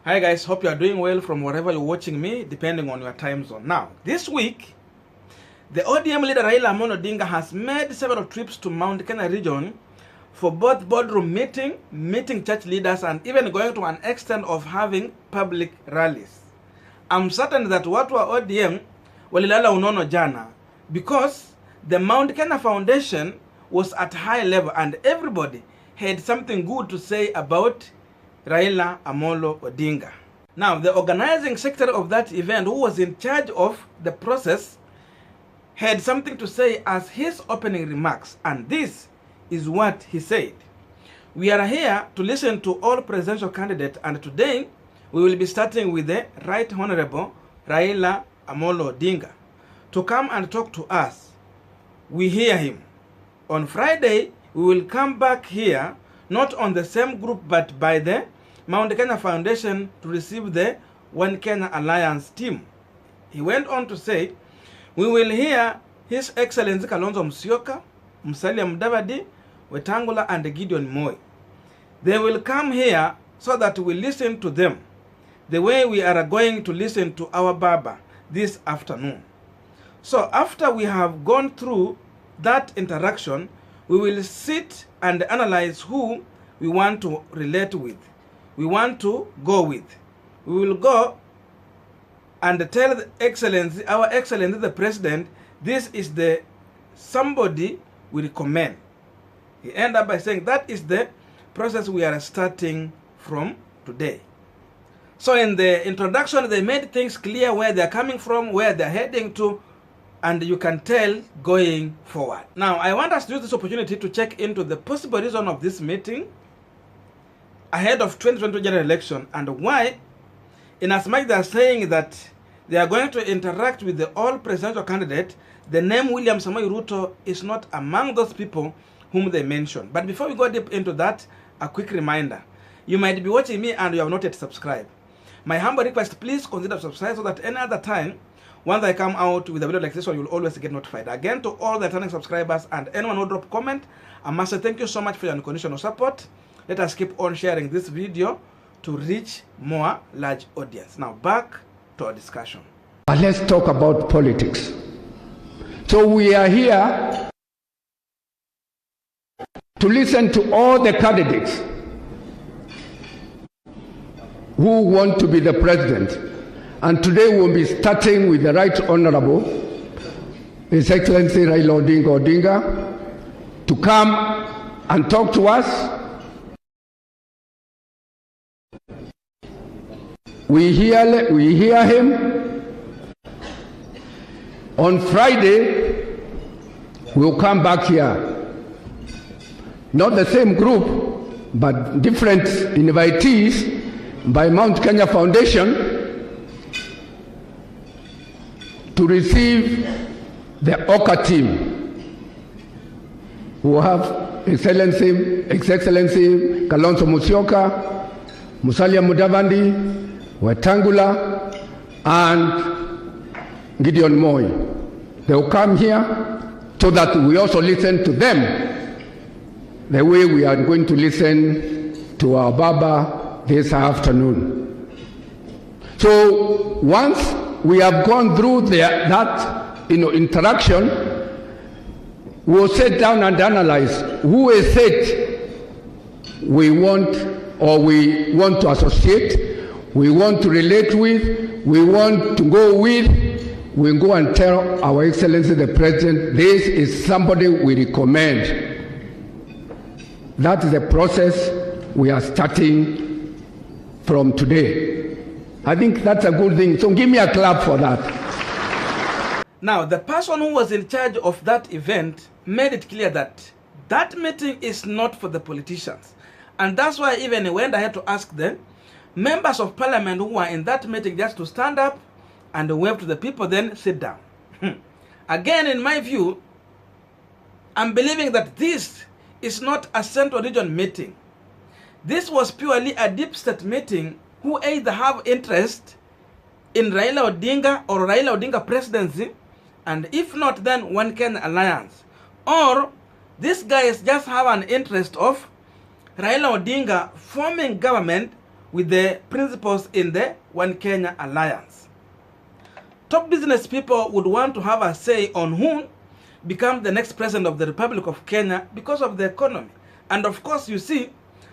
Hi guys, hope you are doing well from wherever you're watching me, depending on your time zone. Now, this week, the ODM leader Raila Odinga has made several trips to Mount Kenya region for both boardroom meeting church leaders, and even going to an extent of having public rallies. I'm certain that watu wa ODM walilala unono jana because the Mount Kenya Foundation was at high level and everybody had something good to say about Raila Amolo Odinga. Now, the organizing secretary of that event, who was in charge of the process, had something to say as his opening remarks, and this is what he said. We are here to listen to all presidential candidates, and today we will be starting with the Right Honorable Raila Amolo Odinga to come and talk to us. We hear him. On Friday, we will come back here, not on the same group but by the Mount Kenya Foundation, to receive the One Kenya Alliance team. He went on to say, we will hear His Excellency Kalonzo Musyoka, Musalia Mudavadi, Wetangula and Gideon Moi. They will come here so that we listen to them the way we are going to listen to our Baba this afternoon. So after we have gone through that interaction, we will sit and analyze who we want to relate with, we want to go with. We will go and tell the Excellency, our Excellency the President, this is the somebody we recommend. He ended up by saying that is the process we are starting from today. So in the introduction, they made things clear where they're coming from, where they're heading to, and you can tell going forward. Now, I want us to use this opportunity to check into the possible reason of this meeting ahead of 2022 general election, and why, in as much they are saying that they are going to interact with the all presidential candidate, the name William Ruto is not among those people whom they mentioned. But before we go deep into that, a quick reminder. You might be watching me and you have not yet subscribed. My humble request, please consider subscribe so that any other time, once I come out with a video like this one, you will always get notified. Again, to all the returning subscribers and anyone who drop comment, I must say thank you so much for your unconditional support. Let us keep on sharing this video to reach more large audience. Now back to our discussion. Let's talk about politics. So we are here to listen to all the candidates who want to be the president. And today we'll be starting with the Right Honorable His Excellency Raila Odinga to come and talk to us. We hear him. On Friday, we'll come back here. Not the same group, but different invitees by Mount Kenya Foundation to receive the OCA team, who have His Excellency Kalonzo Musyoka, Musalia Mudavadi, Wetangula, and Gideon Moi. They will come here so that we also listen to them the way we are going to listen to our Baba this afternoon. So once we have gone through that interaction, we'll sit down and analyze who is it we want to associate, we want to relate with, we want to go with. We go and tell our Excellency the President, this is somebody we recommend. That is the process we are starting from today. I think that's a good thing. So give me a clap for that. Now, the person who was in charge of that event made it clear that that meeting is not for the politicians. And that's why even he went ahead to ask the members of parliament who were in that meeting just to stand up and wave to the people, then sit down. Again, in my view, I'm believing that this is not a Central Region meeting. This was purely a deep state meeting who either have interest in Raila Odinga or Raila Odinga presidency, and if not, then One Kenya Alliance. Or these guys just have an interest of Raila Odinga forming government with the principles in the One Kenya Alliance. Top business people would want to have a say on who becomes the next president of the Republic of Kenya because of the economy. And of course, you see,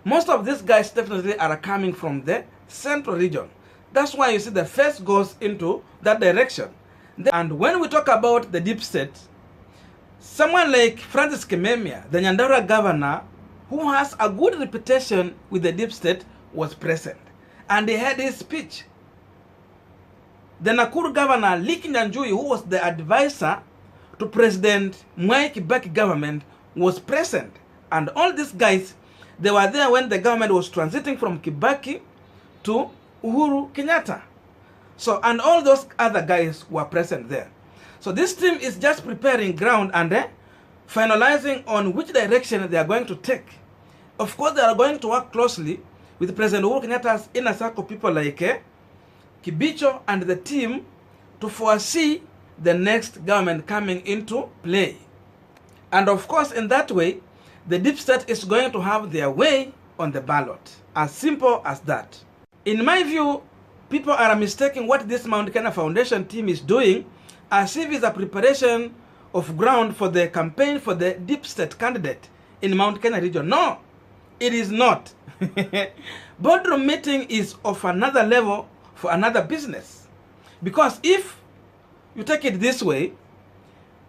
most of these guys definitely are coming from the central region. That's why you see the first goes into that direction. And when we talk about the deep state, someone like Francis Kimemia, the Nyandarua governor, who has a good reputation with the deep state, was present. And he had his speech. The Nakuru governor, Liki Nyanjui, who was the advisor to President Mwai Kibaki government, was present. And all these guys, they were there when the government was transiting from Kibaki to Uhuru Kenyatta. So, and all those other guys were present there. So this team is just preparing ground and finalizing on which direction they are going to take. Of course, they are going to work closely with President Uhuru Kenyatta's inner circle people like Kibicho and the team to foresee the next government coming into play. And of course, in that way, the deep state is going to have their way on the ballot. As simple as that. In my view, people are mistaking what this Mount Kenya Foundation team is doing as if it's a preparation of ground for the campaign for the deep state candidate in Mount Kenya region. No, it is not. Boardroom meeting is of another level for another business. Because if you take it this way,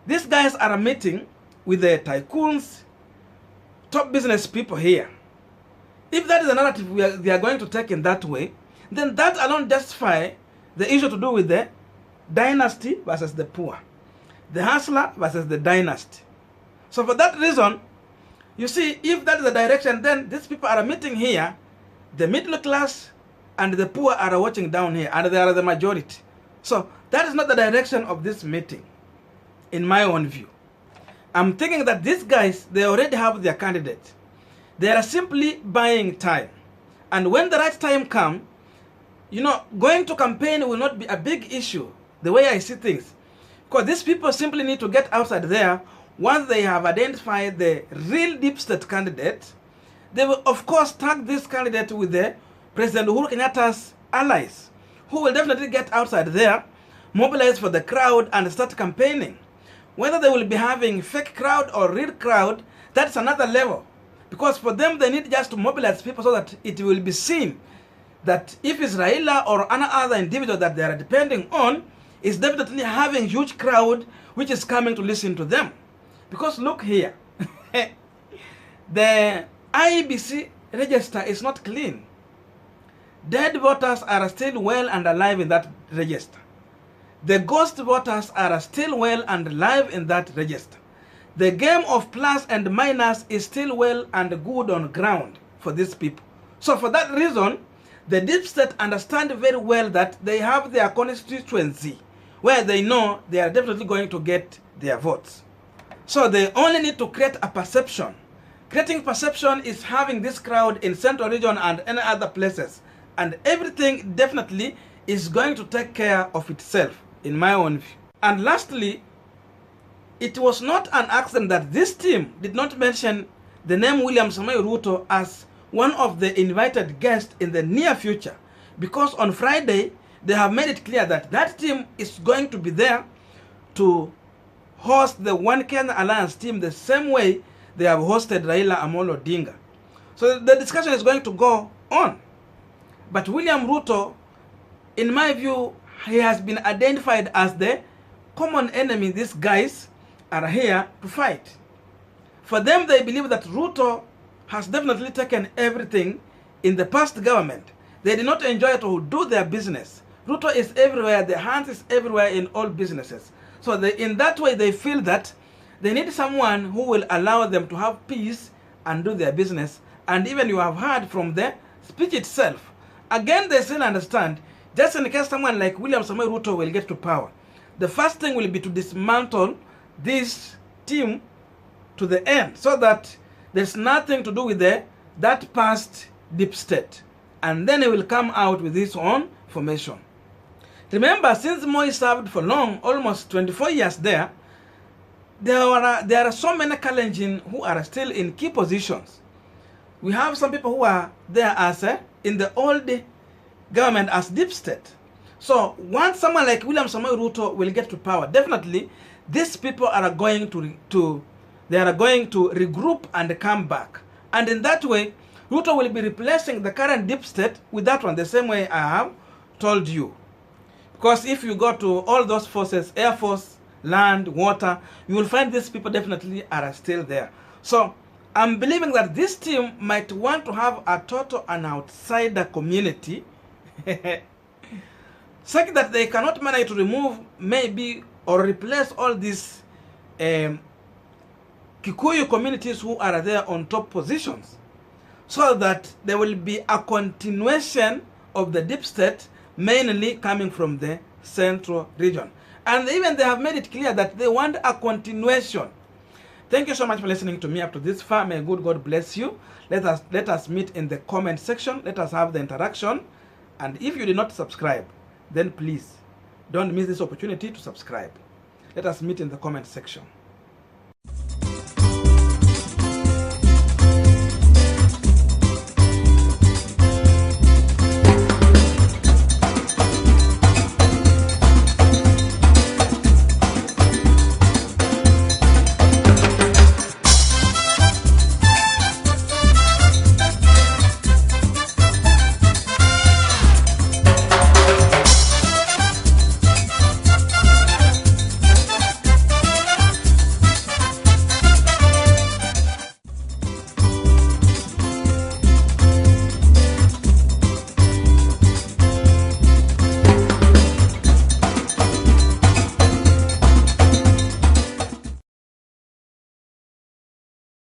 these guys are meeting with the tycoons, top business people here. If that is the narrative they are going to take in that way, then that alone justify the issue to do with the dynasty versus the poor, the hustler versus the dynasty. So for that reason, you see, if that is the direction, then these people are meeting here, the middle class and the poor are watching down here, and they are the majority. So that is not the direction of this meeting, in my own view. I'm thinking that these guys, they already have their candidate. They are simply buying time. And when the right time comes, you know, going to campaign will not be a big issue, the way I see things. Because these people simply need to get outside there. Once they have identified the real deep state candidate, they will of course tag this candidate with the President Uhuru Kenyatta's allies, who will definitely get outside there, mobilize for the crowd and start campaigning. Whether they will be having fake crowd or real crowd, that's another level. Because for them, they need just to mobilize people so that it will be seen that if it's Raila or any other individual that they are depending on, is definitely having huge crowd which is coming to listen to them. Because look here, the IEBC register is not clean. Dead voters are still well and alive in that register. The ghost voters are still well and alive in that register. The game of plus and minus is still well and good on ground for these people. So for that reason, the deep state understand very well that they have their constituency where they know they are definitely going to get their votes. So they only need to create a perception. Creating perception is having this crowd in central region and any other places. And everything definitely is going to take care of itself, in my own view. And lastly, it was not an accident that this team did not mention the name William Ruto as one of the invited guests in the near future. Because on Friday, they have made it clear that that team is going to be there to host the One Kenya Alliance team the same way they have hosted Raila Odinga. So the discussion is going to go on. But William Ruto, in my view, he has been identified as the common enemy these guys are here to fight. For them, they believe that Ruto has definitely taken everything in the past government. They did not enjoy to do their business. Ruto is everywhere, the hands is everywhere in all businesses. So in that way, they feel that they need someone who will allow them to have peace and do their business. And even you have heard from the speech itself. Again, they still understand, just in case someone like William Ruto will get to power, the first thing will be to dismantle this team to the end, so that there's nothing to do with that past deep state. And then he will come out with his own formation. Remember, since Moi served for long, almost 24 years there are so many Kalenjin who are still in key positions. We have some people who are there as in the old government as deep state. So once someone like William Ruto will get to power, definitely these people are going to regroup and come back. And in that way, Ruto will be replacing the current deep state with that one, the same way I have told you. Because if you go to all those forces, Air Force, land, water, you will find these people definitely are still there. So I'm believing that this team might want to have a total and outsider community such that they cannot manage to remove maybe or replace all these Kikuyu communities who are there on top positions, so that there will be a continuation of the deep state, mainly coming from the central region. And even they have made it clear that they want a continuation. Thank you so much for listening to me up to this far. May good God bless you. Let us meet in the comment section. Let us have the interaction. And if you did not subscribe, then please don't miss this opportunity to subscribe. Let us meet in the comment section.